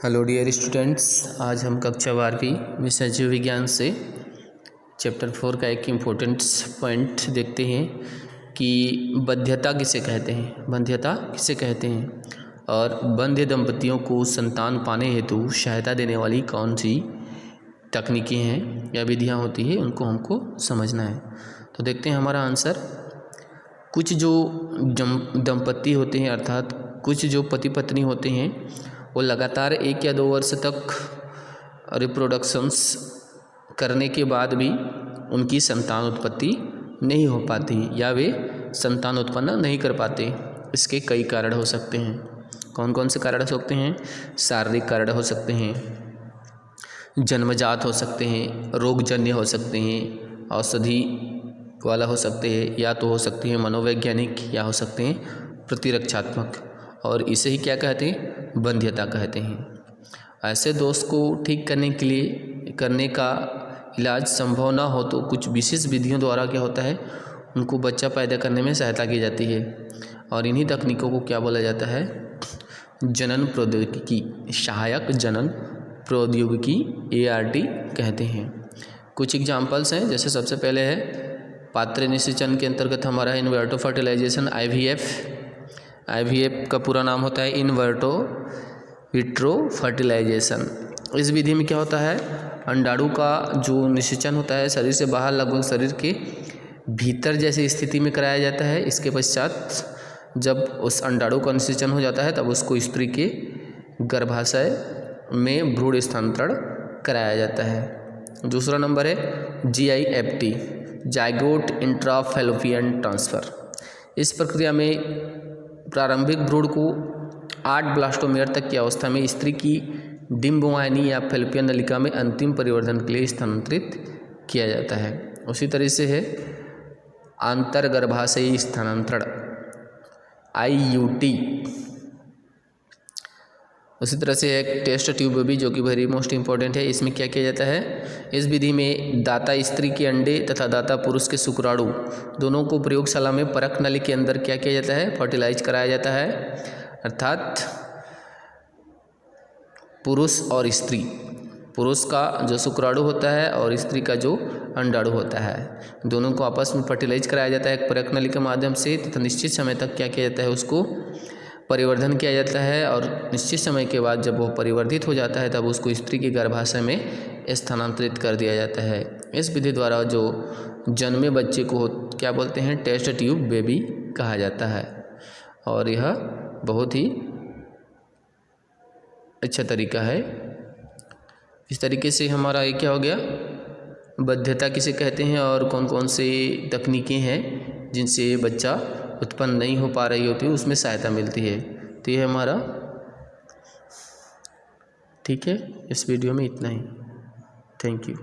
Hello dear students, आज हम कक्षा 12वीं विषय जीव विज्ञान से चैप्टर 4 का एक इम्पोर्टेंट पॉइंट देखते हैं कि बंध्यता किसे कहते हैं। बंध्यता किसे कहते हैं और बंध्य दंपतियों को संतान पाने हेतु सहायता देने वाली कौन सी तकनीकें हैं या विधियां होती है, उनको हमको समझना है। तो देखते हैं हमारा आंसर। कुछ जो दंपति होते हैं, अर्थात कुछ जो पति पत्नी होते हैं, वो लगातार 1 या 2 वर्ष तक रिप्रोडक्शंस करने के बाद भी उनकी संतान उत्पत्ति नहीं हो पाती या वे संतान उत्पन्न नहीं कर पाते। इसके कई कारण हो सकते हैं। कौन कौन से कारण हो सकते हैं? शारीरिक कारण हो सकते हैं, जन्मजात हो सकते हैं, रोगजन्य हो सकते हैं, औषधि वाला हो सकते हैं, या तो हो सकते हैं मनोवैज्ञानिक, या हो सकते हैं प्रतिरक्षात्मक, और इसे ही क्या कहते हैं? बंध्यता कहते हैं। ऐसे दोष को ठीक करने का इलाज संभव ना हो तो कुछ विशेष विधियों द्वारा क्या होता है, उनको बच्चा पैदा करने में सहायता की जाती है, और इन्हीं तकनीकों को क्या बोला जाता है? जनन प्रौद्योगिकी, सहायक जनन प्रौद्योगिकी, ART कहते हैं। कुछ एग्जाम्पल्स हैं, जैसे सबसे पहले है पात्र निषेचन के अंतर्गत हमारा इन विट्रो फर्टिलाइजेशन, IVF का पूरा नाम होता है इन विट्रो फर्टिलाइजेशन। इस विधि में क्या होता है? अंडाणु का जो निषेचन होता है शरीर से बाहर, लगभग शरीर के भीतर जैसी स्थिति में कराया जाता है। इसके पश्चात जब उस अंडाणु का निषेचन हो जाता है तब उसको स्त्री के गर्भाशय में भ्रूण स्थानांतरण कराया जाता है। दूसरा नंबर है GIFT, जाइगोट इंट्राफैलोपियन ट्रांसफ़र। इस प्रक्रिया में प्रारंभिक भ्रूण को 8 ब्लास्टोमेयर तक की अवस्था में स्त्री की डिम्बवाहिनी या फैलोपियन नलिका में अंतिम परिवर्धन के लिए स्थानांतरित किया जाता है। उसी तरह से है आंतरगर्भाशयी स्थानांतरण, IUT। उसी तरह से एक टेस्ट ट्यूब भी, जो कि वेरी मोस्ट इम्पॉर्टेंट है। इसमें क्या किया जाता है? इस विधि में दाता स्त्री के अंडे तथा दाता पुरुष के शुक्राणु दोनों को प्रयोगशाला में परख नली के अंदर क्या किया जाता है? फर्टिलाइज कराया जाता है। अर्थात पुरुष और स्त्री, पुरुष का जो शुक्राणु होता है और स्त्री का जो अंडाणु होता है, दोनों को आपस में फर्टिलाइज कराया जाता है एक परख नली के माध्यम से, तथा निश्चित समय तक क्या किया जाता है? उसको परिवर्धन किया जाता है, और निश्चित समय के बाद जब वो परिवर्धित हो जाता है तब उसको स्त्री के गर्भाशय में स्थानांतरित कर दिया जाता है। इस विधि द्वारा जो जन्मे बच्चे को क्या बोलते हैं? टेस्ट ट्यूब बेबी कहा जाता है, और यह बहुत ही अच्छा तरीका है। इस तरीके से हमारा ये क्या हो गया? बंध्यता किसे कहते हैं और कौन कौन से तकनीकें हैं जिनसे बच्चा उत्पन्न नहीं हो पा रही होती है, उसमें सहायता मिलती है। तो ये हमारा ठीक है। इस वीडियो में इतना ही। Thank you.